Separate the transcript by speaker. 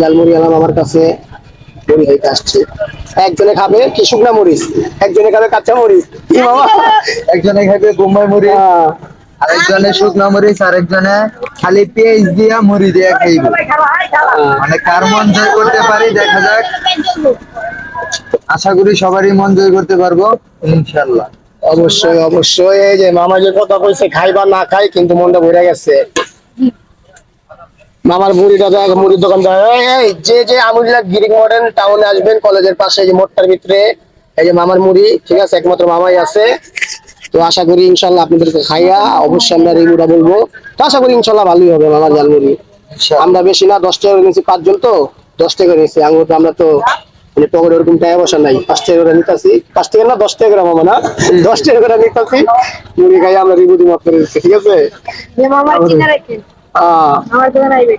Speaker 1: ঝালমুড়ি আলাম আমার কাছে মুড়ি হইতে আসছে। একজনে খাবে কি শুকনা মরিচ, একজনে খাবে কাঁচা মরিচ, কি মামা?
Speaker 2: একজনে খাইবে বোম্বাই মুড়ি,
Speaker 1: আহ,
Speaker 2: আরেকজনে শুকনো মরিচ, আরেকজনে খালি পেঁয়াজ দিয়া মুড়ি দিয়া খাইবে। মানে কার মন জয় করতে পারি দেখা যাক। আশা করি সবারই মন জয় করতে পারবো ইনশাল্লাহ।
Speaker 1: অবশ্যই অবশ্যই। এই যে মামা যে কথা কইছে খাইবা না খাই কিন্তু মনটা ভরে গেছে। মামার মুড়িটা দেখ, মুড়ির দোকান দেয়। এই যে যে আমুলিয়া গিরিক মডার্ন টাউনে আসবেন কলেজের পাশে, এই যে মোটটার ভিতরে এই যে মামার মুড়ি, ঠিক আছে, একমাত্র মামাই আছে। তো আশা করি ইনশাল্লাহ আপনাদেরকে খাইয়া অবশ্যই আমরা রিভিউটা বলবো। তো আশা করি ইনশাল্লাহ ভালোই হবে মামার ঝালমুড়ি। আমরা বেশি না, 10 টাকা করে নিয়েছি, 5 জন তো 10 টাকা নিয়েছি। আমরা তো মানে পকেটে ওরকম টাকা বসা নাই, 5 টাকা করে নিতেছি। 5 টাকা না 10 টাকা করে মামা, না 10 টাকা করে নিতেছি। মুড়ি খাই আমরা রিভিউ দিব আপনাদের, ঠিক আছে?
Speaker 3: মামার চিনা রাখেন,
Speaker 1: আহ
Speaker 3: আমার দোকানে আইবে।